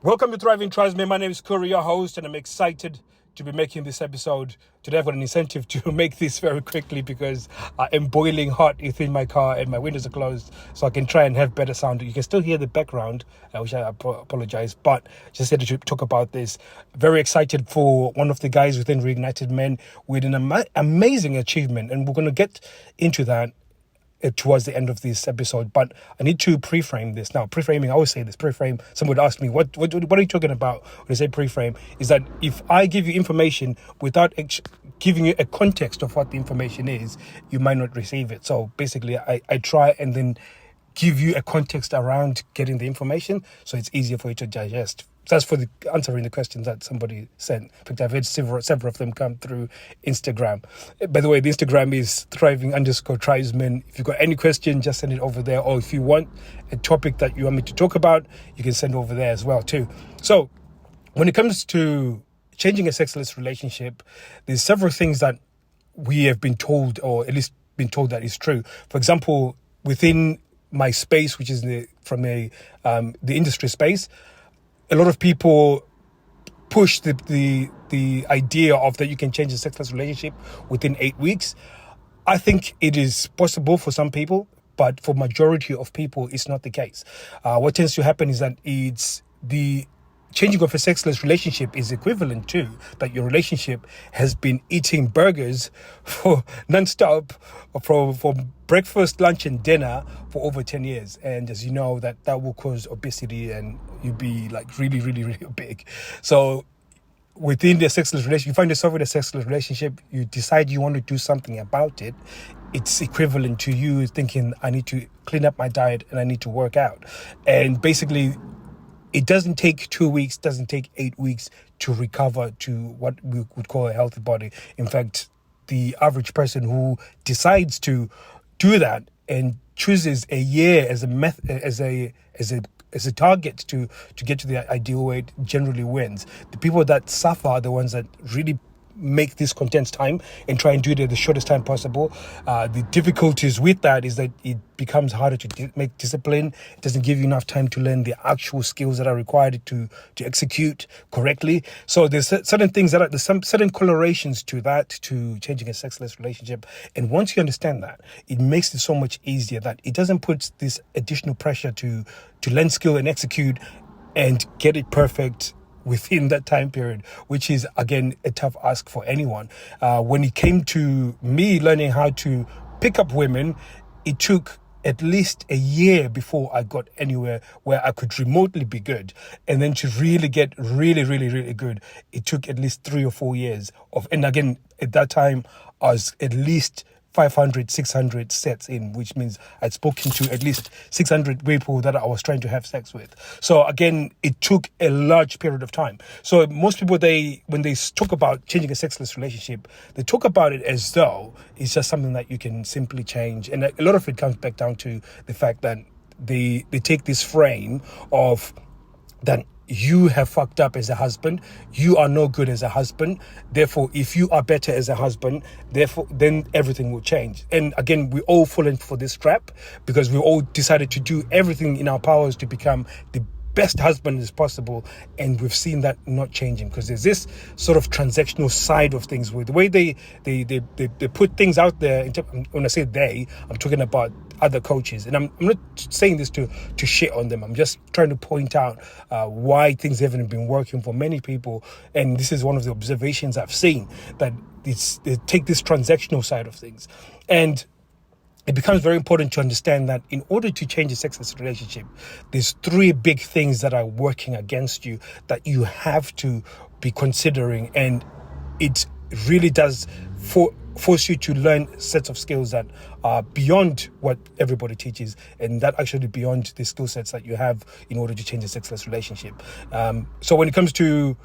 Welcome to Thriving Tribesmen. My name is Kuri, your host, and I'm excited to be making this episode. Today I've got an incentive to make this very quickly because I am boiling hot within my car and my windows are closed, so I can try and have better sound. You can still hear the background, which I apologize, but just had to talk about this. Very excited for one of the guys within Reignited Men with an amazing achievement, and we're going to get into that towards the end of this episode, but I need to pre-frame this. Now, pre-framing, I always say this, pre-frame, someone would ask me, what are you talking about when I say pre-frame? Is that if I give you information without giving you a context of what the information is, you might not receive it. So basically, I try and then give you a context around getting the information so it's easier for you to digest. That's for the answering the questions that somebody sent. In fact, I've had several of them come through Instagram. By the way, the Instagram is thriving_tribesmen. If you've got any question, just send it over there. Or if you want a topic that you want me to talk about, you can send over there as well too. So when it comes to changing a sexless relationship, there's several things that we have been told, or at least been told that is true. For example, within my space, which is from the industry space, a lot of people push the idea of that you can change a sexless relationship within 8 weeks. I think it is possible for some people, but for majority of people, it's not the case. What tends to happen is that it's the changing of a sexless relationship is equivalent to that your relationship has been eating burgers for non-stop for breakfast, lunch and dinner for over 10 years. And as you know, that will cause obesity and you'd be like really, really, really big. So within the sexless relationship, you find yourself in a sexless relationship, you decide you want to do something about it. It's equivalent to you thinking, I need to clean up my diet and I need to work out. And basically, it doesn't take 2 weeks, doesn't take 8 weeks to recover to what we would call a healthy body. In fact, the average person who decides to do that and chooses a year as a target to get to the ideal weight generally wins. The people that suffer are the ones that really make this condensed time and try and do it at the shortest time possible. The difficulties with that is that it becomes harder to make discipline. It doesn't give you enough time to learn the actual skills that are required to execute correctly. So there's certain things there's some certain correlations to that, to changing a sexless relationship. And once you understand that, it makes it so much easier that it doesn't put this additional pressure to learn skill and execute and get it perfect within that time period, which is, again, a tough ask for anyone. When it came to me learning how to pick up women, it took at least a year before I got anywhere where I could remotely be good. And then to really get really, really, really good, it took at least 3 or 4 years and again, at that time, I was at least 500, 600 sets in, which means I'd spoken to at least 600 people that I was trying to have sex with. So again, it took a large period of time. So most people, when they talk about changing a sexless relationship, they talk about it as though it's just something that you can simply change. And a lot of it comes back down to the fact that they take this frame of that you have fucked up as a husband, you are no good as a husband, therefore if you are better as a husband, then everything will change. And again, we all fall in for this trap because we all decided to do everything in our powers to become the best husband as possible, and we've seen that not changing because there's this sort of transactional side of things with the way they put things out there. When I say they, I'm talking about other coaches, and I'm not saying this to shit on them. I'm just trying to point out why things haven't been working for many people, and this is one of the observations I've seen, that they take this transactional side of things. And it becomes very important to understand that in order to change a sexless relationship, there's 3 big things that are working against you that you have to be considering. And it really does force you to learn sets of skills that are beyond what everybody teaches, and that actually beyond the skill sets that you have in order to change a sexless relationship. So when it comes to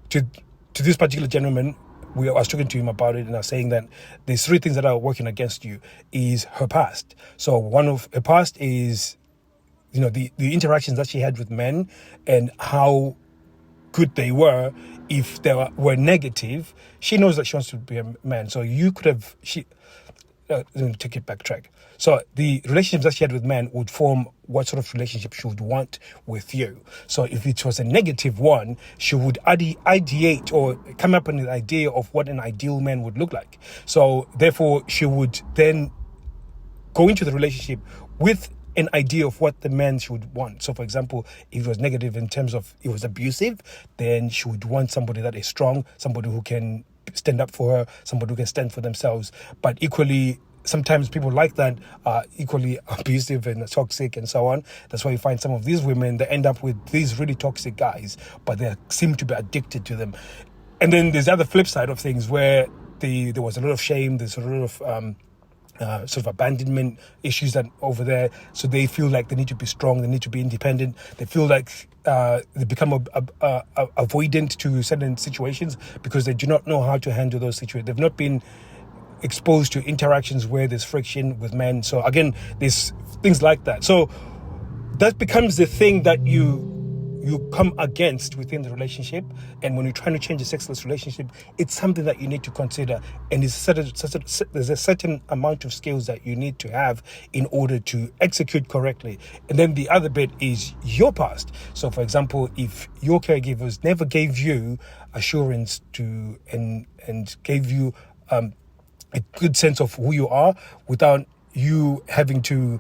this particular gentleman, I was talking to him about it, and I was saying that there's 3 things that are working against you is her past. So one of her past is, the interactions that she had with men and how good they were. If they were negative, she knows that she wants to be a man. So you could have, let me take it backtrack. So the relationships that she had with men would form what sort of relationship she would want with you. So if it was a negative one, she would ideate or come up with an idea of what an ideal man would look like. So therefore, she would then go into the relationship with an idea of what the man she would want. So for example, if it was negative in terms of it was abusive, then she would want somebody that is strong, somebody who can stand up for her, somebody who can stand for themselves. But equally, sometimes people like that are equally abusive and toxic and so on. That's why you find some of these women, they end up with these really toxic guys, but they seem to be addicted to them. And then there's the other flip side of things where there was a lot of shame, there's a lot of sort of abandonment issues that over there. So they feel like they need to be strong, they need to be independent. They feel like they become avoidant to certain situations because they do not know how to handle those situations. They've not been exposed to interactions where there's friction with men. So again, there's things like that. So that becomes the thing that you come against within the relationship. And when you're trying to change a sexless relationship, it's something that you need to consider. And there's a certain amount of skills that you need to have in order to execute correctly. And then the other bit is your past. So for example, if your caregivers never gave you assurance to and gave you a good sense of who you are without you having to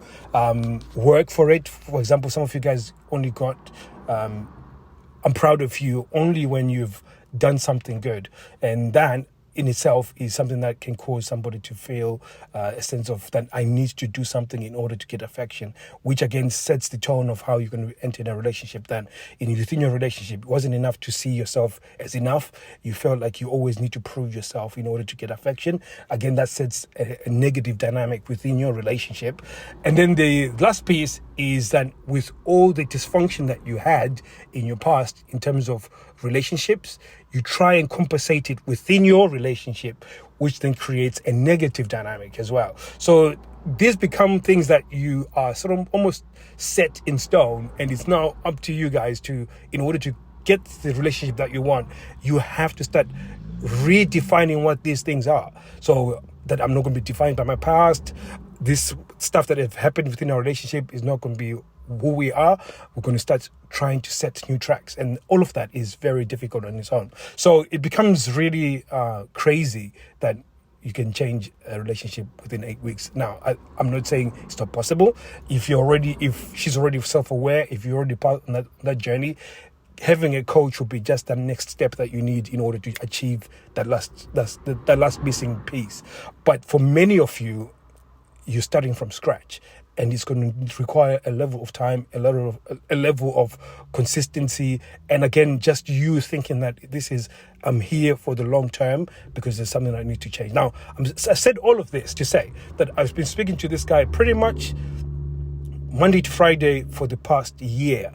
work for it. For example, some of you guys only got I'm proud of you only when you've done something good. And that in itself is something that can cause somebody to feel a sense of that I need to do something in order to get affection, which again sets the tone of how you're going to enter in a relationship. Then within your relationship, it wasn't enough to see yourself as enough. You felt like you always need to prove yourself in order to get affection. Again, that sets a negative dynamic within your relationship. And then the last piece is that with all the dysfunction that you had in your past in terms of relationships, you try and compensate it within your relationship, which then creates a negative dynamic as well. So these become things that you are sort of almost set in stone, and it's now up to you guys to, in order to get the relationship that you want, you have to start redefining what these things are. So that I'm not going to be defined by my past. This stuff that have happened within our relationship is not going to be who we are. We're going to start trying to set new tracks, and all of that is very difficult on its own. So it becomes really crazy that you can change a relationship within 8 weeks. Now, I'm not saying it's not possible. If she's already self-aware, if you're already part of that journey, having a coach will be just the next step that you need in order to achieve that last missing piece. But for many of you, you're starting from scratch, and it's going to require a level of time, a level of consistency, and again, just you thinking that I'm here for the long term because there's something I need to change. Now, I said all of this to say that I've been speaking to this guy pretty much Monday to Friday for the past year,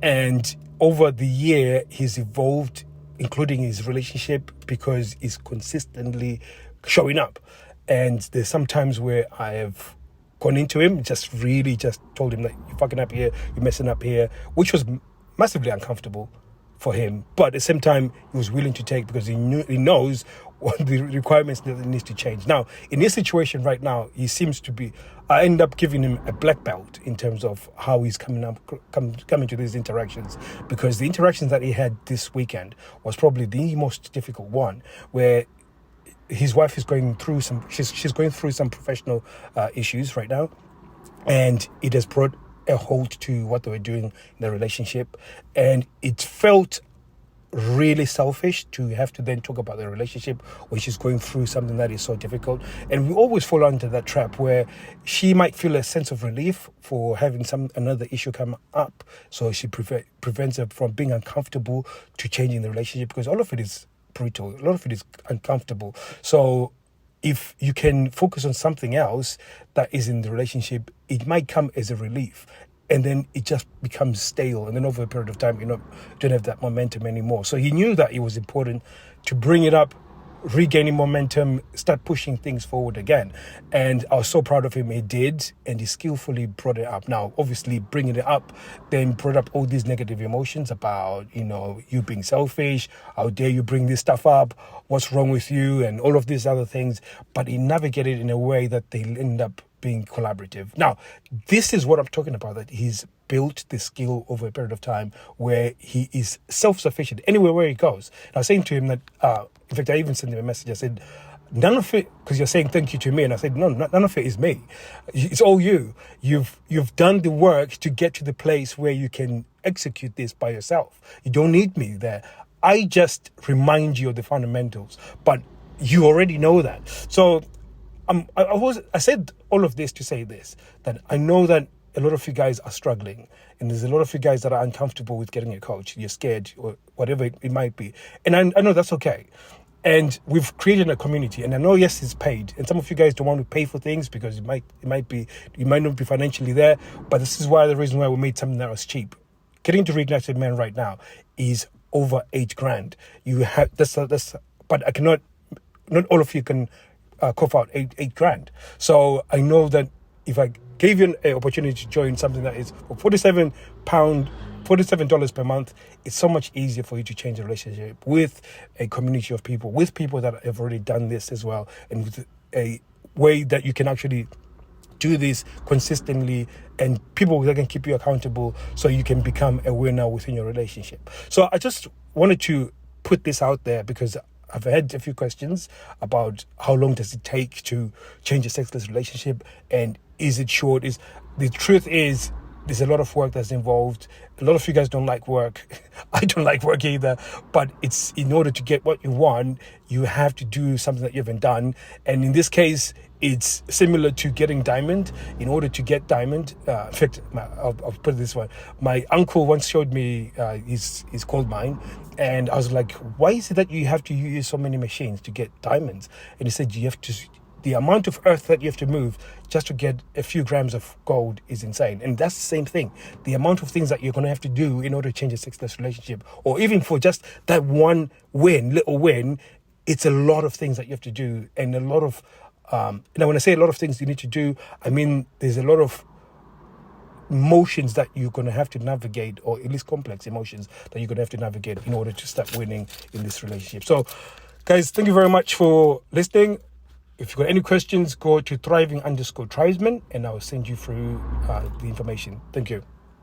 and over the year, he's evolved, including his relationship, because he's consistently showing up. And there's some times where I have gone into him, just told him that you're fucking up here, you're messing up here, which was massively uncomfortable for him. But at the same time, he was willing to take because he knows what the requirements that he needs to change. Now, in this situation right now, he seems to be, I end up giving him a black belt in terms of how he's coming to these interactions, because the interactions that he had this weekend was probably the most difficult one, where his wife is going through she's going through some professional issues right now, and it has brought a halt to what they were doing in the relationship, and it felt really selfish to have to then talk about the relationship when she's going through something that is so difficult. And we always fall into that trap where she might feel a sense of relief for having another issue come up, so she prevents her from being uncomfortable to changing the relationship, because all of it is brutal, a lot of it is uncomfortable. So if you can focus on something else that is in the relationship, it might come as a relief, and then it just becomes stale, and then over a period of time you don't have that momentum anymore. So he knew that it was important to bring it up regaining momentum, start pushing things forward again. And I was so proud of him. He did, and he skillfully brought it up. Now, obviously, bringing it up, then brought up all these negative emotions about, you being selfish. How dare you bring this stuff up? What's wrong with you? And all of these other things. But he navigated in a way that they end up being collaborative. Now, this is what I'm talking about, that he's built the skill over a period of time where he is self-sufficient anywhere where he goes. And I was saying to him that, in fact, I even sent him a message. I said, none of it, because you're saying thank you to me, and I said, no, none of it is me. It's all you. You've done the work to get to the place where you can execute this by yourself. You don't need me there. I just remind you of the fundamentals, but you already know that. So I said all of this to say this, that I know that a lot of you guys are struggling, and there's a lot of you guys that are uncomfortable with getting a coach. You're scared, or whatever it might be. And I know that's okay. And we've created a community, and I know, yes, it's paid. And some of you guys don't want to pay for things because you might not be financially there. But this is the reason why we made something that was cheap. Getting to Reignited Men right now is over $8,000. You have but I cannot. Not all of you can cough out $8,000. So I know that if I gave you an opportunity to join something that is for $47 per month, it's so much easier for you to change a relationship with a community of people, with people that have already done this as well, and with a way that you can actually do this consistently, and people that can keep you accountable so you can become a winner within your relationship. So I just wanted to put this out there because I've had a few questions about how long does it take to change a sexless relationship, and is it short? The truth is, there's a lot of work that's involved. A lot of you guys don't like work. I don't like work either. But it's in order to get what you want, you have to do something that you haven't done. And in this case, it's similar to getting diamond. In order to get diamond, in fact, I'll put it this way. My uncle once showed me his gold mine, and I was like, why is it that you have to use so many machines to get diamonds? And he said, the amount of earth that you have to move just to get a few grams of gold is insane. And that's the same thing. The amount of things that you're going to have to do in order to change a sexless relationship, or even for just that one little win, it's a lot of things that you have to do. And a lot of, when I say a lot of things you need to do, I mean, there's a lot of emotions that you're going to have to navigate, or at least complex emotions that you're going to have to navigate in order to start winning in this relationship. So, guys, thank you very much for listening. If you've got any questions, go to thriving_tribesmen, and I'll send you through the information. Thank you.